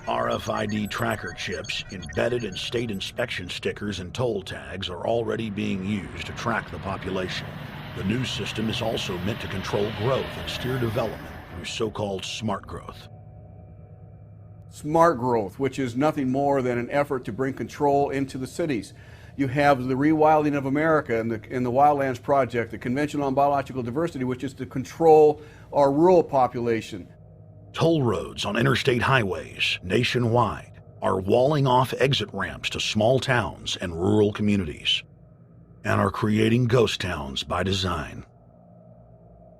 RFID tracker chips embedded in state inspection stickers and toll tags are already being used to track the population. The new system is also meant to control growth and steer development through so-called smart growth. Smart growth, which is nothing more than an effort to bring control into the cities. You have the rewilding of America and the Wildlands Project, the Convention on Biological Diversity, which is to control our rural population. Toll roads on interstate highways nationwide are walling off exit ramps to small towns and rural communities, and are creating ghost towns by design.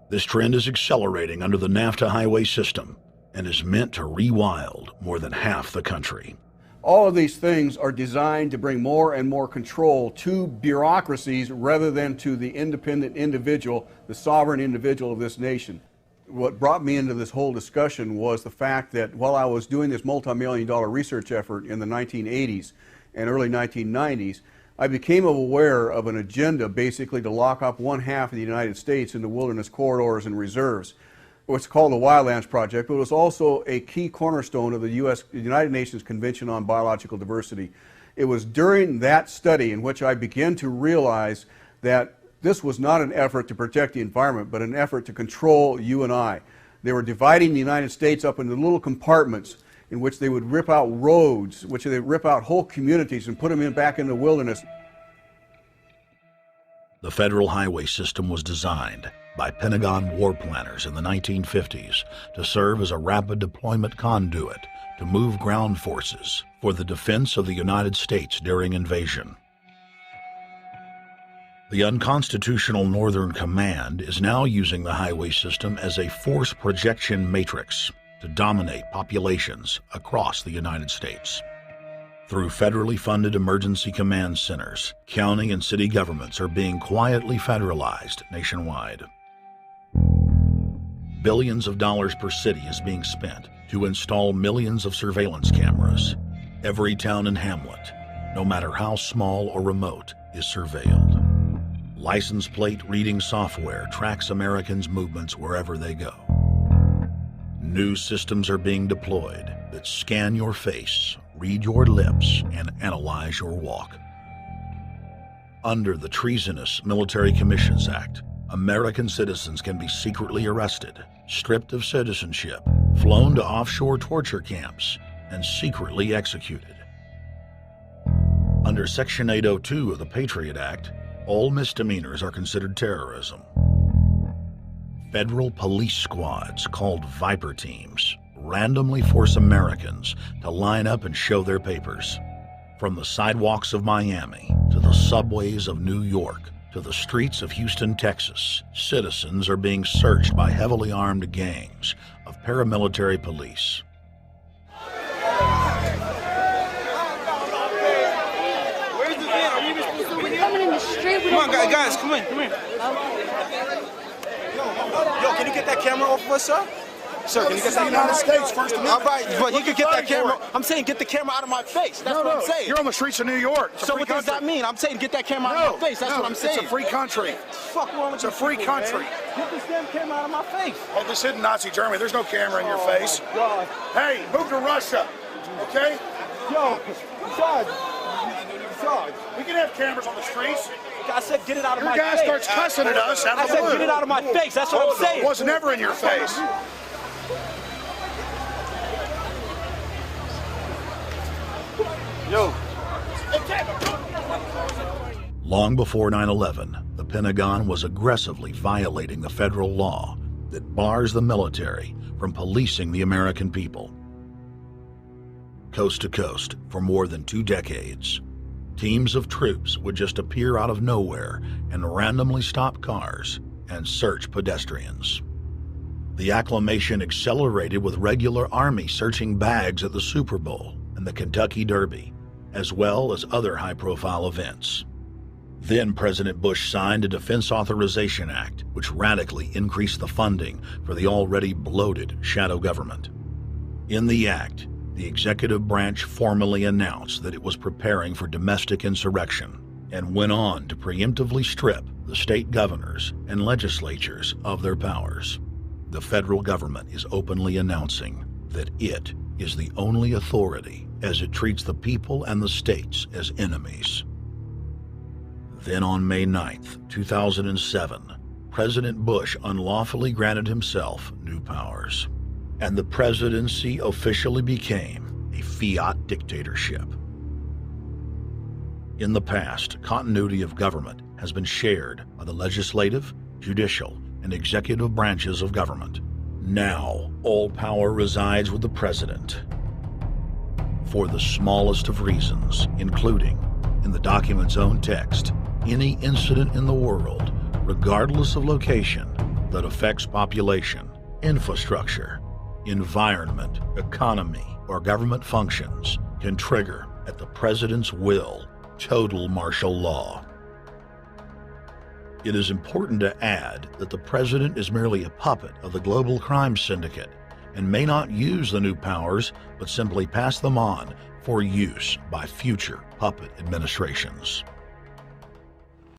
This trend is accelerating under the NAFTA highway system and is meant to rewild more than half the country. All of these things are designed to bring more and more control to bureaucracies rather than to the independent individual, the sovereign individual of this nation. What brought me into this whole discussion was the fact that while I was doing this multi-million-dollar research effort in the 1980s and early 1990s, I became aware of an agenda basically to lock up one half of the United States into wilderness corridors and reserves. What's called the Wildlands Project, but it was also a key cornerstone of the United Nations Convention on Biological Diversity. It was during that study in which I began to realize that this was not an effort to protect the environment, but an effort to control you and I. They were dividing the United States up into little compartments in which they would rip out roads, which they would rip out whole communities and put them back in the wilderness. The federal highway system was designed by Pentagon war planners in the 1950s to serve as a rapid deployment conduit to move ground forces for the defense of the United States during invasion. The unconstitutional Northern Command is now using the highway system as a force projection matrix to dominate populations across the United States. Through federally funded emergency command centers, county and city governments are being quietly federalized nationwide. Billions of dollars per city is being spent to install millions of surveillance cameras. Every town and hamlet, no matter how small or remote, is surveilled. License plate reading software tracks Americans' movements wherever they go. New systems are being deployed that scan your face, read your lips, and analyze your walk. Under the treasonous Military Commissions Act, American citizens can be secretly arrested, stripped of citizenship, flown to offshore torture camps, and secretly executed. Under Section 802 of the Patriot Act, all misdemeanors are considered terrorism. Federal police squads, called Viper teams, randomly force Americans to line up and show their papers. From the sidewalks of Miami to the subways of New York to the streets of Houston, Texas, citizens are being searched by heavily armed gangs of paramilitary police. Come on, guys, come in. Yo, can you get that camera off of us, sir? Sir, can you get that United States First Amendment? All right, but you can get that camera. I'm saying get the camera out of my face. That's what I'm saying. You're on the streets of New York. So what does that mean? I'm saying get that camera out of my face. That's what I'm saying. It's a free country. Fuck wrong with It's a free country. Get this damn camera out of my face. Oh, this isn't Nazi Germany. There's no camera in your face. God. Hey, move to Russia, okay? Yo, Sarge. We can have cameras on the streets. I said get it out of my face. Your guy starts cussing at us out of the I said blue. get it out of my face. That's what I'm saying. It was never in your face. Yo. Long before 9/11, the Pentagon was aggressively violating the federal law that bars the military from policing the American people. Coast to coast, for more than 2 decades, teams of troops would just appear out of nowhere and randomly stop cars and search pedestrians. The acclamation accelerated with regular Army searching bags at the Super Bowl and the Kentucky Derby, as well as other high-profile events. Then President Bush signed a Defense Authorization Act, which radically increased the funding for the already bloated shadow government. In the act, the executive branch formally announced that it was preparing for domestic insurrection and went on to preemptively strip the state governors and legislatures of their powers. The federal government is openly announcing that it is the only authority, as it treats the people and the states as enemies. Then on May 9, 2007, President Bush unlawfully granted himself new powers, and the presidency officially became a fiat dictatorship. In the past, continuity of government has been shared by the legislative, judicial, and executive branches of government. Now, all power resides with the president. For the smallest of reasons, including, in the document's own text, any incident in the world, regardless of location, that affects population, infrastructure, environment, economy, or government functions can trigger, at the president's will, total martial law. It is important to add that the president is merely a puppet of the global crime syndicate and may not use the new powers, but simply pass them on for use by future puppet administrations.